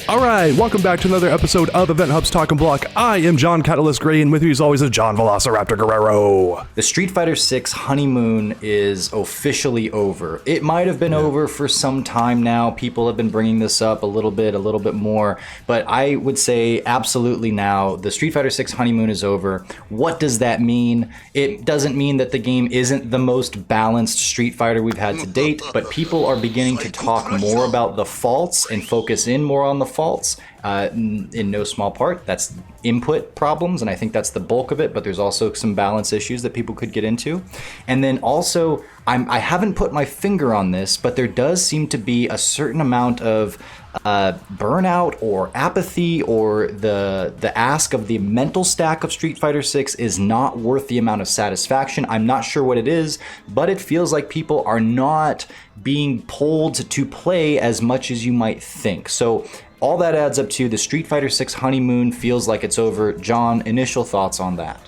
All right, welcome back to another episode of EventHubs Talking Block. I am John Catalyst Gray, and with me as always is John Velociraptor Guerrero. The Street Fighter 6 Honeymoon is officially over. It might have been over for some time now. People have been bringing this up a little bit more, but I would say absolutely now the Street Fighter 6 Honeymoon is over. What does that mean? It doesn't mean that the game isn't the most balanced Street Fighter we've had to date, but people are beginning to talk more about the faults and focus in more on the faults. In no small part, that's input problems, and I think that's the bulk of it, but there's also some balance issues that people could get into. And then also, I haven't put my finger on this, but there does seem to be a certain amount of burnout or apathy, or the ask of the mental stack of Street Fighter 6 is not worth the amount of satisfaction. I'm not sure what it is, but it feels like people are not being pulled to play as much as you might think. So all that adds up to the Street Fighter 6 Honeymoon feels like it's over. John, initial thoughts on that?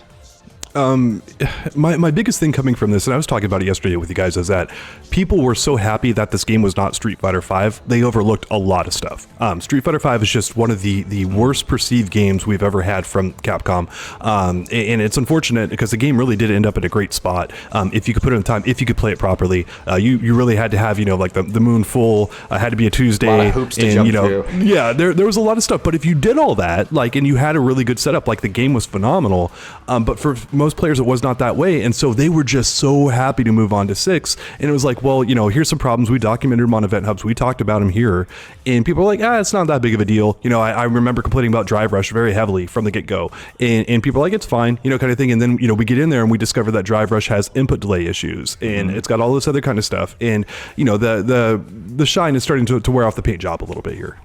My biggest thing coming from this, and I was talking about it yesterday with you guys, is that people were so happy that this game was not Street Fighter V, they overlooked a lot of stuff. Street Fighter V is just one of the worst perceived games we've ever had from Capcom, and it's unfortunate because the game really did end up in a great spot. If you could put it in time, if you could play it properly, you really had to have, like the moon full, had to be a Tuesday, a lot of hoops to jump through. Yeah, there was a lot of stuff, but if you did all that, and you had a really good setup, the game was phenomenal, but for most players it was not that way, and so they were just so happy to move on to 6, and it was like, well, here's some problems, we documented them on EventHubs, we talked about them here, and people were like, it's not that big of a deal. I remember complaining about Drive Rush very heavily from the get-go, and people were like, it's fine, kind of thing, and then we get in there and we discover that Drive Rush has input delay issues, and it's got all this other kind of stuff, and the shine is starting to wear off the paint job a little bit here.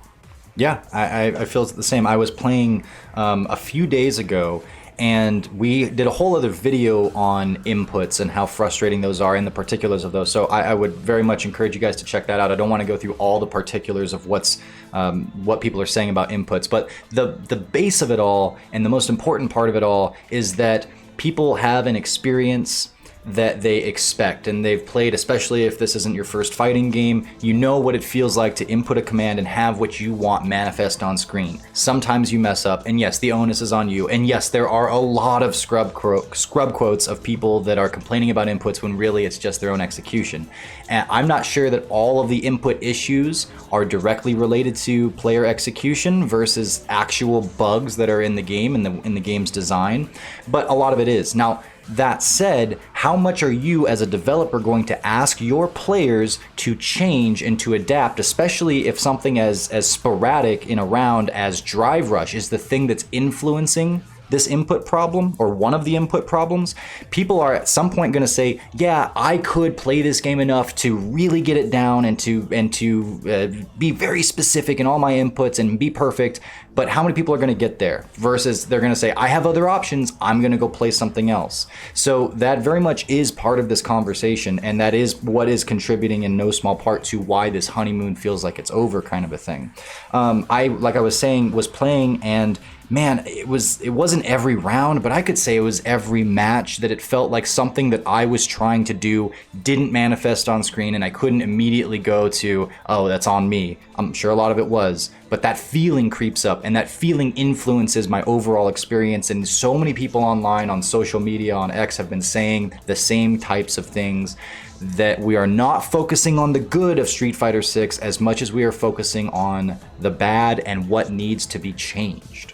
Yeah, I feel the same. I was playing a few days ago, and we did a whole other video on inputs and how frustrating those are and the particulars of those. So I would very much encourage you guys to check that out. I don't want to go through all the particulars of what people are saying about inputs, but the base of it all and the most important part of it all is that people have an experience that they expect, and they've played, especially if this isn't your first fighting game, you know what it feels like to input a command and have what you want manifest on screen. Sometimes you mess up, and yes, the onus is on you, and yes, there are a lot of scrub quotes of people that are complaining about inputs when really it's just their own execution. And I'm not sure that all of the input issues are directly related to player execution versus actual bugs that are in the game and in the game's design, but a lot of it is. Now, that said, how much are you as a developer going to ask your players to change and to adapt, especially if something as sporadic in a round as Drive Rush is the thing that's influencing this input problem, or one of the input problems? People are at some point going to say, yeah, I could play this game enough to really get it down and to be very specific in all my inputs and be perfect, but how many people are going to get there? Versus they're going to say, I have other options, I'm going to go play something else. So that very much is part of this conversation, and that is what is contributing in no small part to why this honeymoon feels like it's over, kind of a thing. Like I was saying, was playing, and man, it wasn't every round, but I could say it was every match that it felt like something that I was trying to do didn't manifest on screen, and I couldn't immediately go to, oh, that's on me. I'm sure a lot of it was, but that feeling creeps up, and that feeling influences my overall experience, and so many people online, on social media, on X, have been saying the same types of things, that we are not focusing on the good of Street Fighter 6 as much as we are focusing on the bad and what needs to be changed.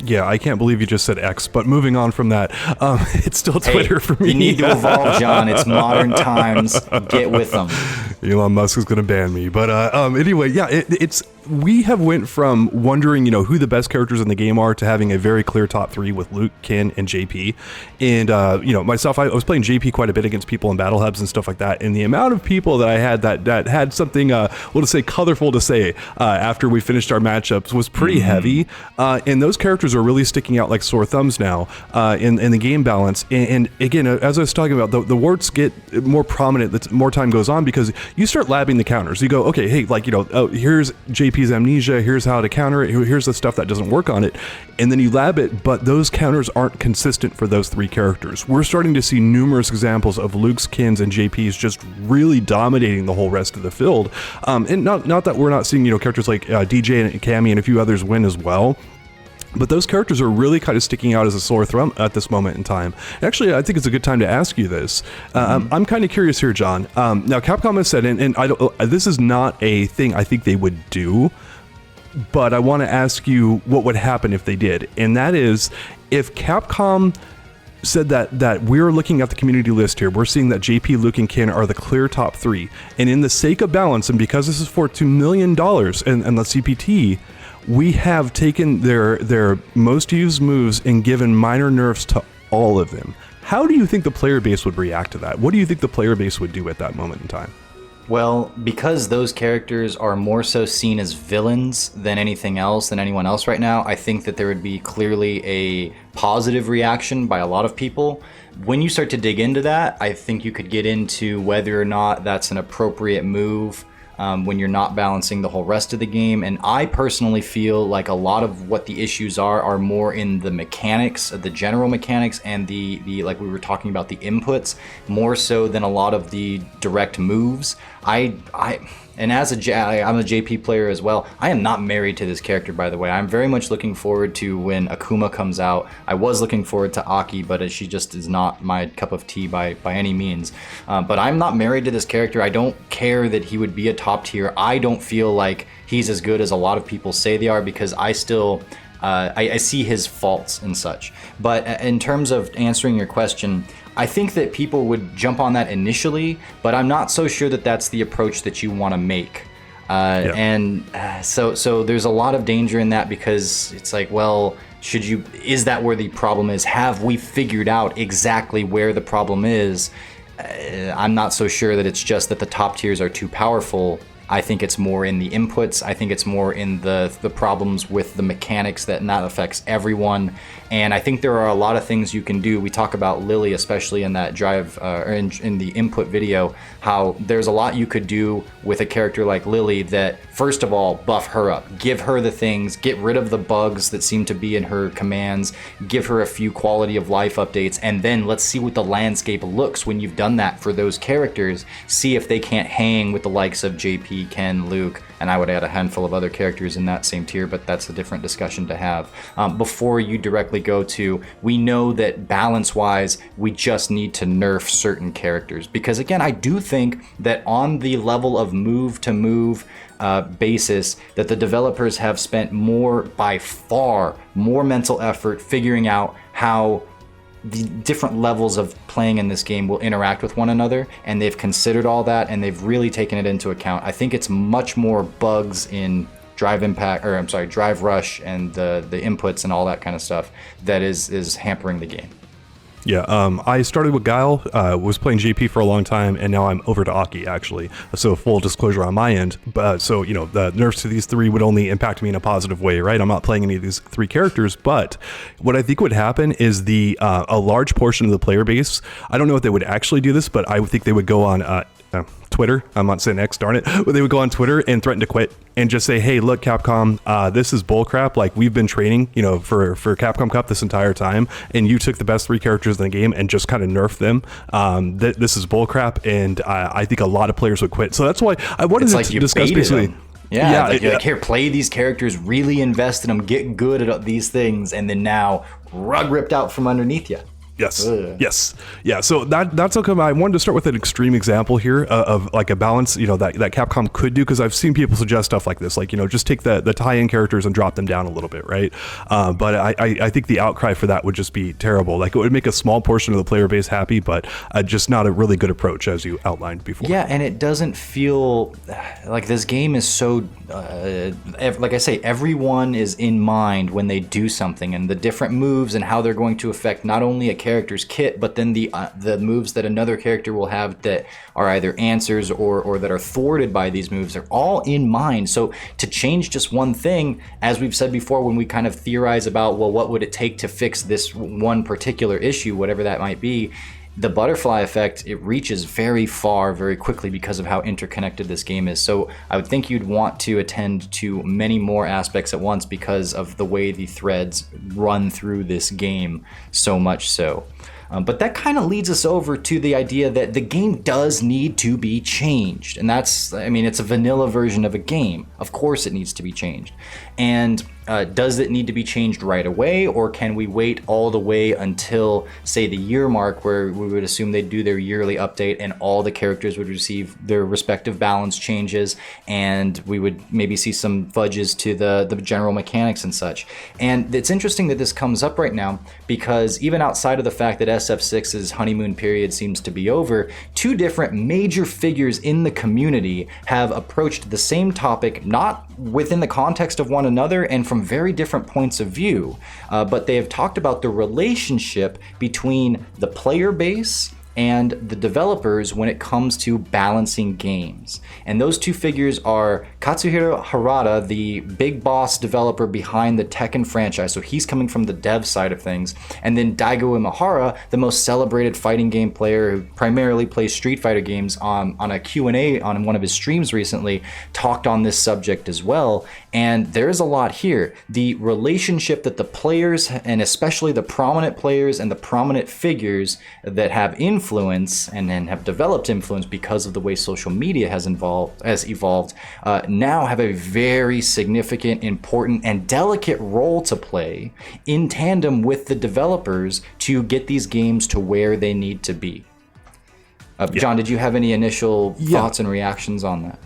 Yeah, I can't believe you just said X, but moving on from that, it's still Twitter for me. You need to evolve, John. It's modern times. Get with them. Elon Musk is going to ban me. But anyway, yeah, it's we have went from wondering, who the best characters in the game are to having a very clear top 3 with Luke, Ken, and JP. And, myself, I was playing JP quite a bit against people in battle hubs and stuff like that. And the amount of people that I had that had something, we'll just say colorful to say after we finished our matchups was pretty heavy. And those characters are really sticking out like sore thumbs now in the game balance. And again, as I was talking about, the warts get more prominent the more time goes on, because you start labbing the counters. You go, okay, hey, here's JP JP's amnesia, here's how to counter it, here's the stuff that doesn't work on it, and then you lab it, but those counters aren't consistent for those three characters. We're starting to see numerous examples of Luke's, Kin's, and JP's just really dominating the whole rest of the field. And not that we're not seeing, characters like DJ and Cammy and a few others win as well, but those characters are really kind of sticking out as a sore thumb at this moment in time. Actually, I think it's a good time to ask you this. I'm kind of curious here, John. Now, Capcom has said, and I don't, this is not a thing I think they would do, but I want to ask you what would happen if they did. And that is, if Capcom said that we're looking at the community list here, we're seeing that JP, Luke, and Kin are the clear top three. And in the sake of balance, and because this is for $2 million and the CPT, we have taken their most used moves and given minor nerfs to all of them. How do you think the player base would react to that? What do you think the player base would do at that moment in time? Well, because those characters are more so seen as villains than anything else, than anyone else right now, I think that there would be clearly a positive reaction by a lot of people. When you start to dig into that, I think you could get into whether or not that's an appropriate move when you're not balancing the whole rest of the game. And I personally feel like a lot of what the issues are more in the mechanics, the general mechanics, and the like we were talking about, the inputs, more so than a lot of the direct moves. And I'm a JP player as well. I am not married to this character, by the way. I'm very much looking forward to when Akuma comes out. I was looking forward to Aki, but she just is not my cup of tea by any means. But I'm not married to this character. I don't care that he would be a top tier. I don't feel like he's as good as a lot of people say they are, because I still I see his faults and such. But in terms of answering your question, I think that people would jump on that initially, but I'm not so sure that that's the approach that you want to make. So there's a lot of danger in that, because it's like, well, is that where the problem is? Have we figured out exactly where the problem is? I'm not so sure that it's just that the top tiers are too powerful. I think it's more in the inputs. I think it's more in the problems with the mechanics that not affects everyone. And I think there are a lot of things you can do. We talk about Lily, especially in that drive, or in the input video, how there's a lot you could do with a character like Lily that, first of all, buff her up. Give her the things, get rid of the bugs that seem to be in her commands, give her a few quality of life updates, and then let's see what the landscape looks when you've done that for those characters. See if they can't hang with the likes of JP, Ken, Luke, and I would add a handful of other characters in that same tier, but that's a different discussion to have. Before you directly go to, we know that balance-wise, we just need to nerf certain characters. Because again, I do think that on the level of move-to-move basis, that the developers have spent by far more mental effort figuring out how the different levels of playing in this game will interact with one another, and they've considered all that, and they've really taken it into account. I think it's much more bugs in Drive Rush and the inputs and all that kind of stuff that is hampering the game. Yeah, I started with Guile, was playing JP for a long time, and now I'm over to Aki, actually. So full disclosure on my end. So, the nerfs to these three would only impact me in a positive way, right? I'm not playing any of these three characters, but what I think would happen is a large portion of the player base, I don't know if they would actually do this, but I would think they would go on Twitter. I'm not saying X, darn it. But they would go on Twitter and threaten to quit and just say, hey, look, Capcom, this is bullcrap. Like, we've been training, for Capcom Cup this entire time, and you took the best three characters in the game and just kind of nerfed them. This is bullcrap, and I think a lot of players would quit. So that's why I wanted to discuss basically. Like, here, play these characters, really invest in them, get good at these things, and then now rug ripped out from underneath you. Yes. Ugh. Yes. Yeah. So that's okay. I wanted to start with an extreme example here of like a balance, that Capcom could do, because I've seen people suggest stuff like this, like, just take the tie-in characters and drop them down a little bit, right? But I think the outcry for that would just be terrible. Like, it would make a small portion of the player base happy, but just not a really good approach, as you outlined before. Yeah, and it doesn't feel like this game is so, like I say, everyone is in mind when they do something, and the different moves and how they're going to affect not only a character's kit, but then the moves that another character will have that are either answers or that are thwarted by these moves are all in mind. So to change just one thing, as we've said before, when we kind of theorize about, well, what would it take to fix this one particular issue, whatever that might be, the butterfly effect, it reaches very far very quickly because of how interconnected this game is. So I would think you'd want to attend to many more aspects at once because of the way the threads run through this game, so much so. But that kind of leads us over to the idea that the game does need to be changed. And that's, I mean, it's a vanilla version of a game. Of course it needs to be changed. And does it need to be changed right away, or can we wait all the way until, say, the year mark, where we would assume they'd do their yearly update and all the characters would receive their respective balance changes, and we would maybe see some fudges to the general mechanics and such. And it's interesting that this comes up right now, because even outside of the fact that SF6's honeymoon period seems to be over, two different major figures in the community have approached the same topic, not within the context of one another and from very different points of view, but they have talked about the relationship between the player base and the developers when it comes to balancing games. And those two figures are Katsuhiro Harada, the big boss developer behind the Tekken franchise, so he's coming from the dev side of things, and then Daigo Imahara, the most celebrated fighting game player who primarily plays Street Fighter games, on a Q&A on one of his streams recently, talked on this subject as well. And there's a lot here. The relationship that the players, and especially the prominent players and the prominent figures that have influence and have developed influence because of the way social media has evolved, now have a very significant, important, and delicate role to play in tandem with the developers to get these games to where they need to be. John, did you have any initial thoughts and reactions on that?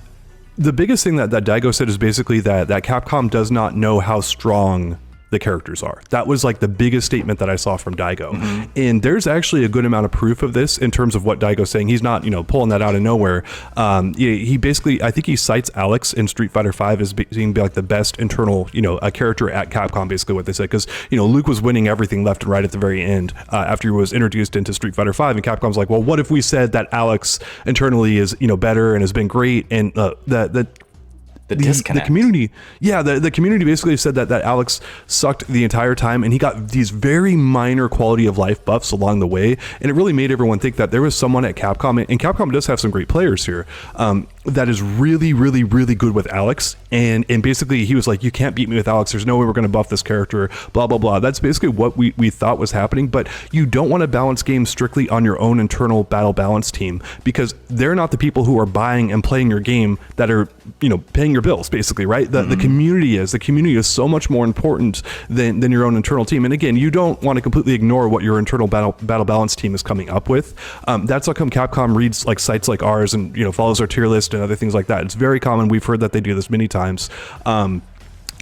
The biggest thing that Daigo said is basically that Capcom does not know how strong the characters are. That was like the biggest statement that I saw from Daigo. Mm-hmm. And there's actually a good amount of proof of this in terms of what Daigo's saying. He's not, pulling that out of nowhere. He basically, I think he cites Alex in Street Fighter V as being like the best internal, a character at Capcom, basically what they said. Because, Luke was winning everything left and right at the very end after he was introduced into Street Fighter V. And Capcom's like, well, what if we said that Alex internally is, better and has been great, and the disconnect. The community, the community basically said that Alex sucked the entire time, and he got these very minor quality of life buffs along the way, and it really made everyone think that there was someone at Capcom, and Capcom does have some great players here, that is really, really, really good with Alex, and basically he was like, you can't beat me with Alex, there's no way we're going to buff this character, blah, blah, blah. That's basically what we thought was happening, but you don't want to balance games strictly on your own internal battle balance team, because they're not the people who are buying and playing your game that are, paying your bills, basically, right? The community is. The community is so much more important than your own internal team. And again, you don't want to completely ignore what your internal battle balance team is coming up with. That's how come Capcom reads like sites like ours and follows our tier list and other things like that. It's very common. We've heard that they do this many times.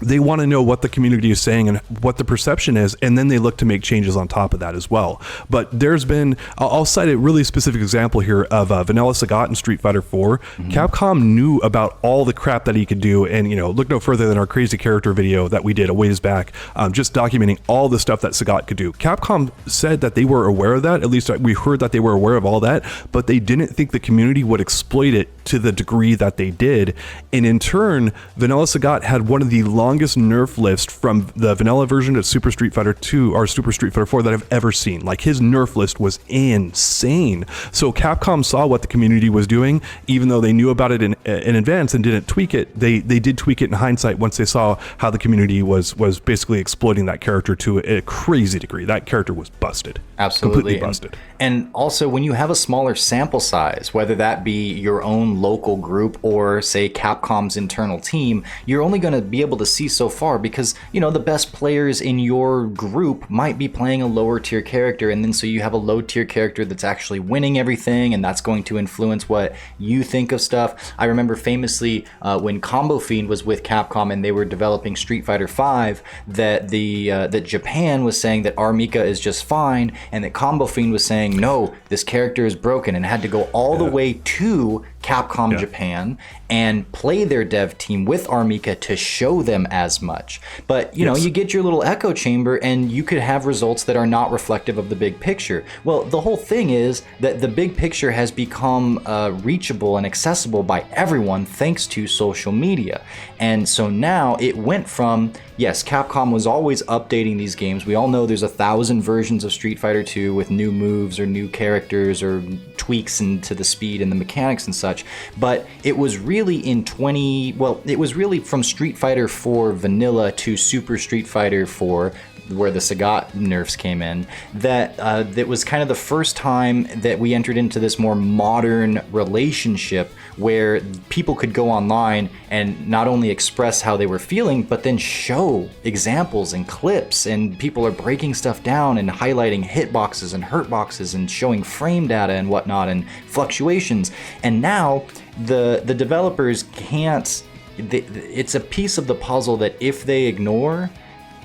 They want to know what the community is saying and what the perception is, and then they look to make changes on top of that as well. But there's been, I'll cite a really specific example here of Vanilla Sagat in Street Fighter 4. Mm-hmm. Capcom knew about all the crap that he could do, and look no further than our crazy character video that we did a ways back, just documenting all the stuff that Sagat could do. Capcom said that they were aware of that, at least we heard that they were aware of all that, but they didn't think the community would exploit it to the degree that they did. And in turn, Vanilla Sagat had one of the longest nerf lists from the vanilla version of Super Street Fighter 2 or Super Street Fighter 4 that I've ever seen. Like, his nerf list was insane. So Capcom saw what the community was doing, even though they knew about it in advance and didn't tweak it. They did tweak it in hindsight once they saw how the community was basically exploiting that character to a crazy degree. That character was busted. Absolutely. Completely busted. And also, when you have a smaller sample size, whether that be your own local group or, say, Capcom's internal team, you're only going to be able to see so far because, the best players in your group might be playing a lower tier character. And then so you have a low tier character that's actually winning everything, and that's going to influence what you think of stuff. I remember famously when Combo Fiend was with Capcom and they were developing Street Fighter V, that Japan was saying that Armika is just fine, and that Combo Fiend was saying, no, this character is broken, and had to go all the way to Capcom Japan and play their dev team with Armika to show them as much. But, you know, you get your little echo chamber and you could have results that are not reflective of the big picture. Well, the whole thing is that the big picture has become reachable and accessible by everyone thanks to social media. And so now it went from, yes, Capcom was always updating these games. We all know there's 1,000 versions of Street Fighter 2 with new moves or new characters or tweaks into the speed and the mechanics and such. But it was really it was really from Street Fighter 4 Vanilla to Super Street Fighter 4, where the Sagat nerfs came in, that was kind of the first time that we entered into this more modern relationship where people could go online and not only express how they were feeling, but then show examples and clips, and people are breaking stuff down and highlighting hitboxes and hurtboxes and showing frame data and whatnot and fluctuations. And now the developers can't, it's a piece of the puzzle that if they ignore,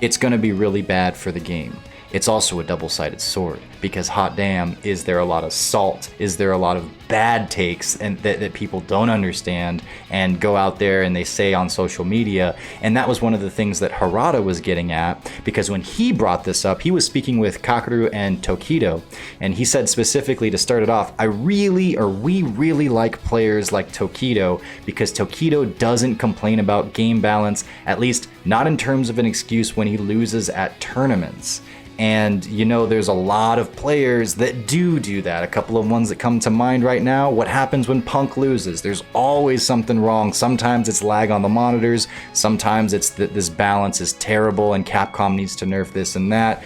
it's going to be really bad for the game. It's also a double-sided sword, because hot damn, is there a lot of salt? Is there a lot of bad takes and that people don't understand and go out there and they say on social media? And that was one of the things that Harada was getting at, because when he brought this up, he was speaking with Kakeru and Tokido, and he said specifically to start it off, we really like players like Tokido, because Tokido doesn't complain about game balance, at least not in terms of an excuse when he loses at tournaments. And, you know, there's a lot of players that do that. A couple of ones that come to mind right now. What happens when Punk loses? There's always something wrong. Sometimes it's lag on the monitors. Sometimes it's that this balance is terrible and Capcom needs to nerf this and that.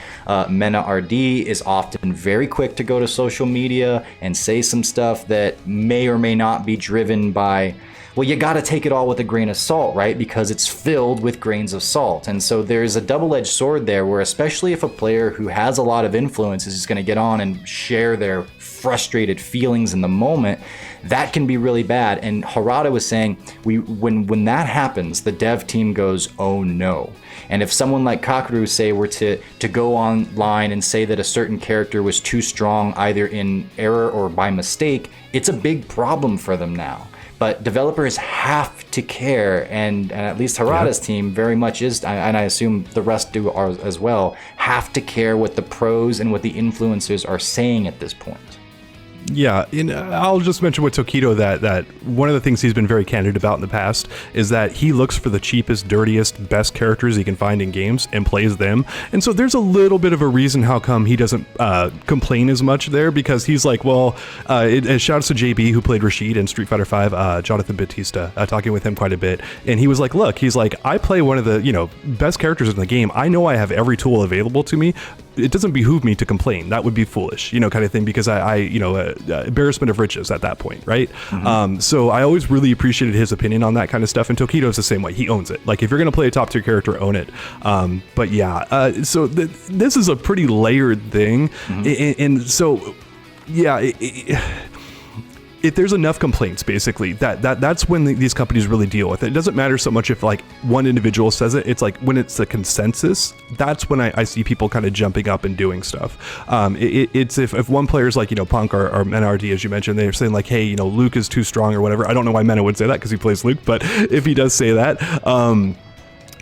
Mena RD is often very quick to go to social media and say some stuff that may or may not be driven by, well, you got to take it all with a grain of salt, right? Because it's filled with grains of salt. And so there's a double-edged sword there where, especially if a player who has a lot of influence is just going to get on and share their frustrated feelings in the moment, that can be really bad. And Harada was saying, when that happens, the dev team goes, oh no. And if someone like Kakeru, say, were to go online and say that a certain character was too strong, either in error or by mistake, it's a big problem for them now. But developers have to care, and at least Harada's team very much is, and I assume the rest do as well, have to care what the pros and what the influencers are saying at this point. Yeah, and I'll just mention with Tokido that one of the things he's been very candid about in the past is that he looks for the cheapest, dirtiest, best characters he can find in games and plays them. And so there's a little bit of a reason how come he doesn't complain as much there, because he's like, well, shouts to JB, who played Rashid in Street Fighter 5, Jonathan Batista, talking with him quite a bit. And he was like, look, he's like, I play one of the, best characters in the game. I know I have every tool available to me. It doesn't behoove me to complain. That would be foolish, kind of thing, because I embarrassment of riches at that point, right? Mm-hmm. So I always really appreciated his opinion on that kind of stuff. And Tokido's the same way. He owns it. Like, if you're going to play a top tier character, own it. But yeah, so this is a pretty layered thing. Mm-hmm. And so, yeah, if there's enough complaints, basically, that's when these companies really deal with it. It doesn't matter so much if like one individual says it. It's like when it's the consensus, that's when I see people kind of jumping up and doing stuff. It's if one player's like, Punk or Mena RD, as you mentioned, they're saying like, hey, Luke is too strong or whatever. I don't know why Mena would say that because he plays Luke, but if he does say that,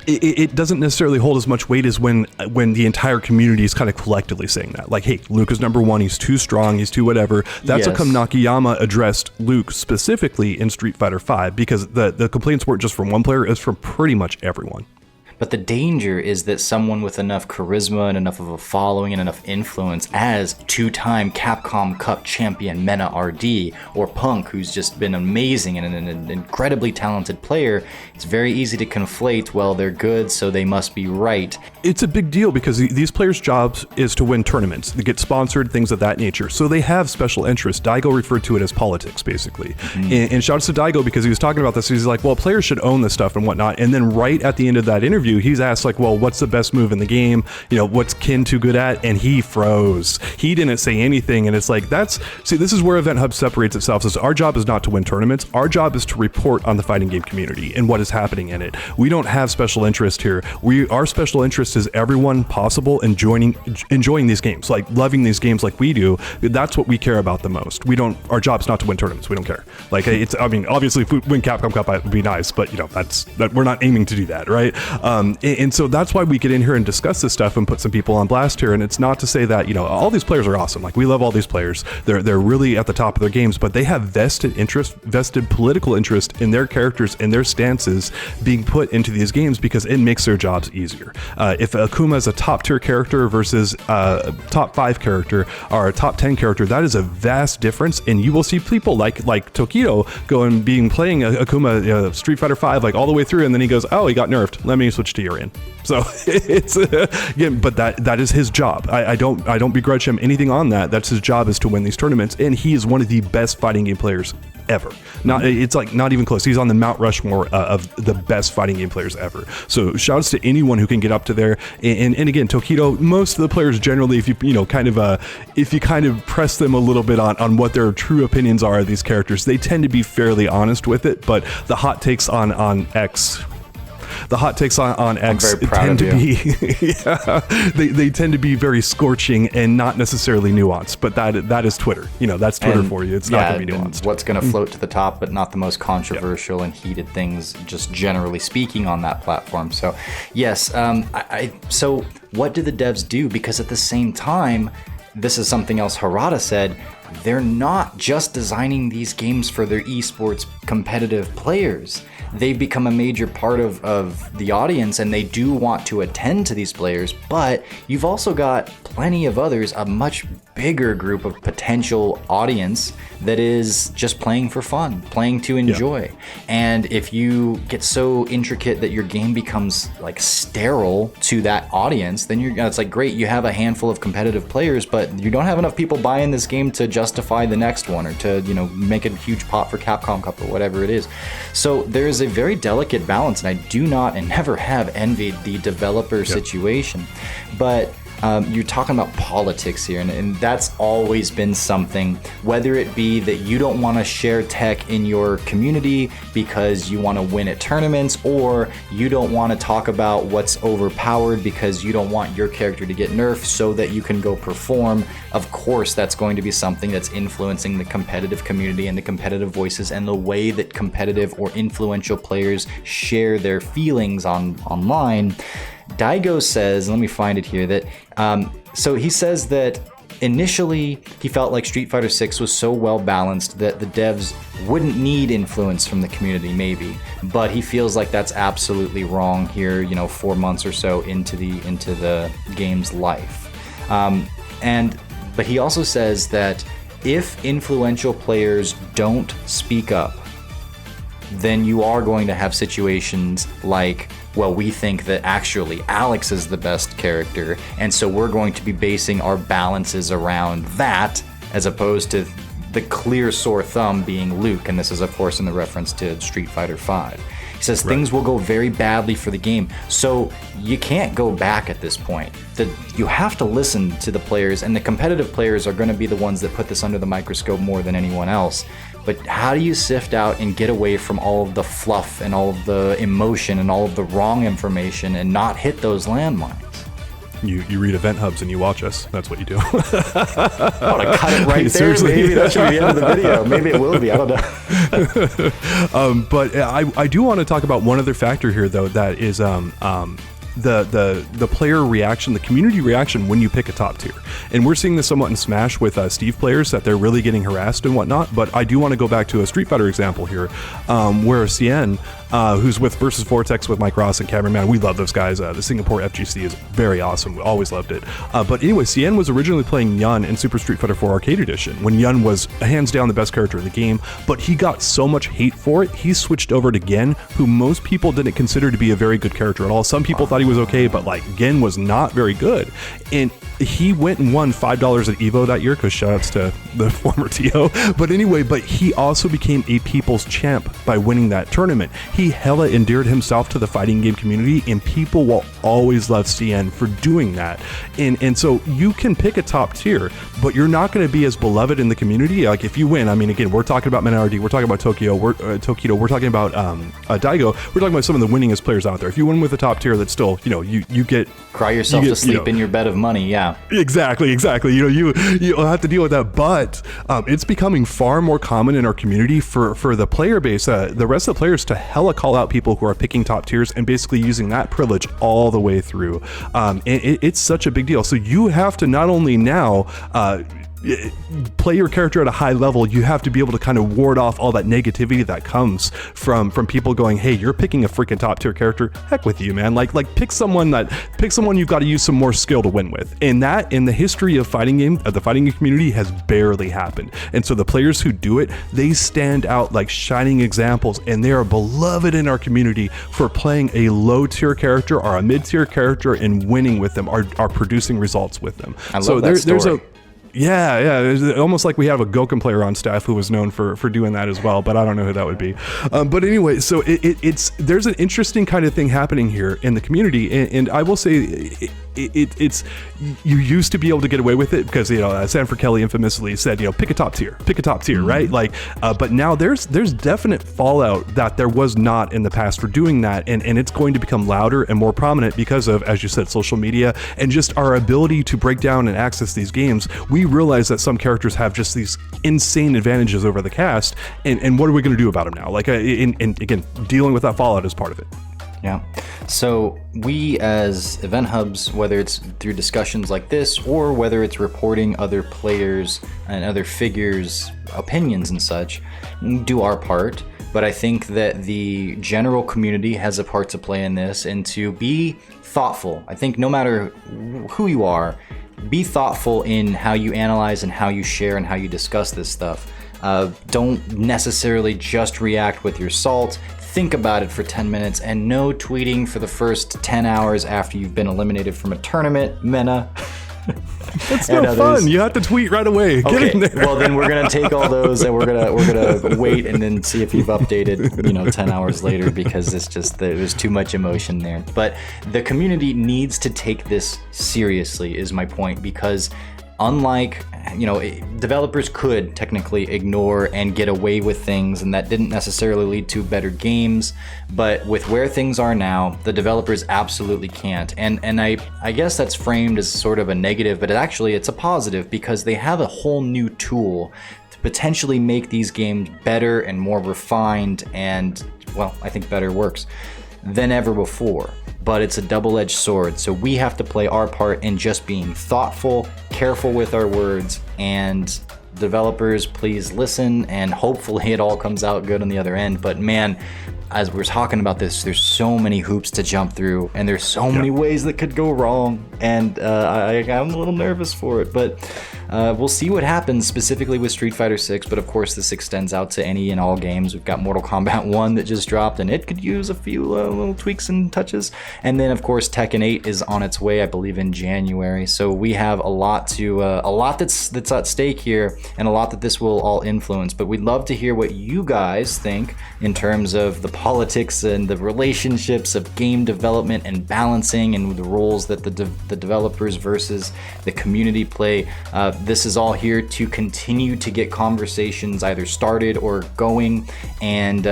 it doesn't necessarily hold as much weight as when the entire community is kind of collectively saying that. Like, hey, Luke is number one, he's too strong, he's too whatever. That's how come Nakayama addressed Luke specifically in Street Fighter 5, because the complaints weren't just from one player, it was from pretty much everyone. But the danger is that someone with enough charisma and enough of a following and enough influence as two-time Capcom Cup champion Mena RD, or Punk, who's just been amazing and an incredibly talented player, it's very easy to conflate, well, they're good, so they must be right. It's a big deal because these players' jobs is to win tournaments, to get sponsored, things of that nature. So they have special interests. Daigo referred to it as politics, basically. Mm-hmm. And shouts to Daigo because he was talking about this. He's like, well, players should own this stuff and whatnot. And then right at the end of that interview, interview, he's asked like, well, what's the best move in the game? You know, what's Kin too good at? And he froze. He didn't say anything. And it's like, this is where EventHubs separates itself. Is our job is not to win tournaments. Our job is to report on the fighting game community and what is happening in it. We don't have special interest here. Our special interest is everyone possible enjoying these games, like loving these games like we do. That's what we care about the most. Our job's not to win tournaments. We don't care. Like obviously if we win Capcom Cup, it would be nice, but you know, we're not aiming to do that, right? And so that's why we get in here and discuss this stuff and put some people on blast here. And it's not to say that, you know, all these players are awesome. Like we love all these players. They're really at the top of their games, but they have vested political interest in their characters and their stances being put into these games because it makes their jobs easier. If Akuma is a top tier character versus a top 5 character or a top 10 character, that is a vast difference. And you will see people like Tokido playing Akuma Street Fighter 5 like all the way through, and then he goes, oh, he got nerfed. Let me switch to Urian. So it's again, but that is his job. I don't begrudge him anything on that. That's his job, is to win these tournaments, and he is one of the best fighting game players ever. It's like not even close. He's on the Mount Rushmore of the best fighting game players ever. So shouts to anyone who can get up to there. And again, Tokido, most of the players generally, if you kind of press them a little bit on what their true opinions are of these characters, they tend to be fairly honest with it. But the hot takes on X. The hot takes on X tend to be they tend to be very scorching and not necessarily nuanced, but that is Twitter. You know, that's Twitter for you. It's not going to be nuanced. What's going to float to the top, but not the most controversial and heated things, just generally speaking, on that platform. So, yes. So what do the devs do? Because at the same time, this is something else Harada said. They're not just designing these games for their esports competitive players. They've become a major part of the audience, and they do want to attend to these players, but you've also got plenty of others, a much bigger group of potential audience that is just playing for fun, playing to enjoy. Yeah. And if you get so intricate that your game becomes like sterile to that audience, then it's like, great, you have a handful of competitive players, but you don't have enough people buying this game to justify the next one or to, you know, make a huge pot for Capcom Cup or whatever it is. So there is a very delicate balance, and I do not and never have envied the developer situation. But you're talking about politics here, and that's always been something, whether it be that you don't want to share tech in your community because you want to win at tournaments, or you don't want to talk about what's overpowered because you don't want your character to get nerfed so that you can go perform. Of course, that's going to be something that's influencing the competitive community and the competitive voices and the way that competitive or influential players share their feelings online. Daigo says, let me find it here, that so he says that initially he felt like Street Fighter 6 was so well balanced that the devs wouldn't need influence from the community, maybe, but he feels like that's absolutely wrong here, you know, 4 months or so into the game's life. But he also says that if influential players don't speak up, then you are going to have situations like, well, we think that actually Alex is the best character, and so we're going to be basing our balances around that, as opposed to the clear sore thumb being Luke, and this is of course in the reference to Street Fighter 5. He says things will go very badly for the game, so you can't go back at this point. You have to listen to the players, and the competitive players are going to be the ones that put this under the microscope more than anyone else. But how do you sift out and get away from all of the fluff and all of the emotion and all of the wrong information and not hit those landmines? You read EventHubs and you watch us. That's what you do. I want to cut it right there. Maybe that should be the end of the video. Maybe it will be. I don't know. But I do want to talk about one other factor here, though, that is the player reaction, the community reaction when you pick a top tier. And we're seeing this somewhat in Smash with Steve players, that they're really getting harassed and whatnot. But I do want to go back to a Street Fighter example here, where Cien, who's with Versus Vortex with Mike Ross and Cameraman, we love those guys. The Singapore FGC is very awesome. We always loved it. But anyway, Cien was originally playing Yun in Super Street Fighter 4 Arcade Edition, when Yun was hands down the best character in the game, but he got so much hate for it, he switched over to Gen, who most people didn't consider to be a very good character at all. Some people thought he was okay, but like Gen was not very good. And he went and won $5 at Evo that year, because shoutouts to the former TO. But anyway, but he also became a people's champ by winning that tournament. He hella endeared himself to the fighting game community, and people will always love CN for doing that. And so you can pick a top tier, but you're not going to be as beloved in the community. Like if you win, I mean, again, we're talking about Menardi, we're talking about Tokyo, we're talking about Daigo, we're talking about some of the winningest players out there. If you win with a top tier, that's still, you know, you get cry yourself to sleep in your bed of money. Yeah. Exactly. You know, you'll have to deal with that, but it's becoming far more common in our community for the player base, the rest of the players, to hella call out people who are picking top tiers and basically using that privilege all the way through. And it's such a big deal. So you have to not only now play your character at a high level, you have to be able to kind of ward off all that negativity that comes from people going, hey, you're picking a freaking top tier character, heck with you, man. Like pick someone you've got to use some more skill to win with. And that, in the history of the fighting game community, has barely happened. And so the players who do it, they stand out like shining examples, and they are beloved in our community for playing a low tier character or a mid tier character and winning with them, are producing results with them. I love that story. There's Yeah, it's almost like we have a Goken player on staff who was known for doing that as well, but I don't know who that would be. But anyway, so there's an interesting kind of thing happening here in the community, and I will say it's you used to be able to get away with it because, you know, Sanford Kelly infamously said, you know, pick a top tier, mm-hmm. right? Like, but now there's definite fallout that there was not in the past for doing that, and it's going to become louder and more prominent because of, as you said, social media and just our ability to break down and access these games. We realize that some characters have just these insane advantages over the cast, and what are we going to do about them now? Like, and again, dealing with that fallout is part of it. Yeah. So we as EventHubs, whether it's through discussions like this or whether it's reporting other players and other figures' opinions and such, do our part. But I think that the general community has a part to play in this, and to be thoughtful. I think no matter who you are, be thoughtful in how you analyze and how you share and how you discuss this stuff. Don't necessarily just react with your salt. Think about it for 10 minutes, and no tweeting for the first 10 hours after you've been eliminated from a tournament, Mena. That's no fun. You have to tweet right away. Get in there. Well, then we're gonna take all those and we're gonna wait and then see if you've updated, 10 hours later, because it's just there's too much emotion there. But the community needs to take this seriously, is my point, because unlike, developers could technically ignore and get away with things, and that didn't necessarily lead to better games. But with where things are now, the developers absolutely can't. And I guess that's framed as sort of a negative, but it's a positive, because they have a whole new tool to potentially make these games better and more refined, and, well, I think better works than ever before. But it's a double-edged sword, so we have to play our part in just being thoughtful, careful with our words, and developers, please listen, and hopefully it all comes out good on the other end. But man, as we're talking about this, there's so many hoops to jump through, and there's so many ways that could go wrong, and I'm a little nervous for it, but we'll see what happens specifically with Street Fighter 6, but of course this extends out to any and all games. We've got Mortal Kombat 1 that just dropped, and it could use a few little tweaks and touches, and then of course Tekken 8 is on its way, I believe, in January. So we have a lot that's at stake here, and a lot that this will all influence. But we'd love to hear what you guys think in terms of the politics and the relationships of game development and balancing, and the roles that the developers versus the community play. This is all here to continue to get conversations either started or going, and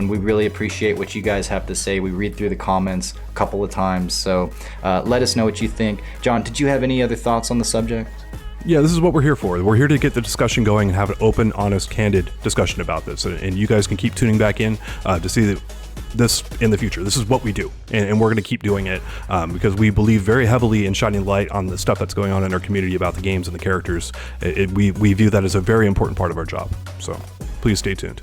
we really appreciate what you guys have to say. We read through the comments a couple of times, so let us know what you think. John, did you have any other thoughts on the subject? Yeah, this is what we're here for. We're here to get the discussion going and have an open, honest, candid discussion about this. And you guys can keep tuning back in to see this in the future. This is what we do, and we're going to keep doing it because we believe very heavily in shining light on the stuff that's going on in our community about the games and the characters. We view that as a very important part of our job. So please stay tuned.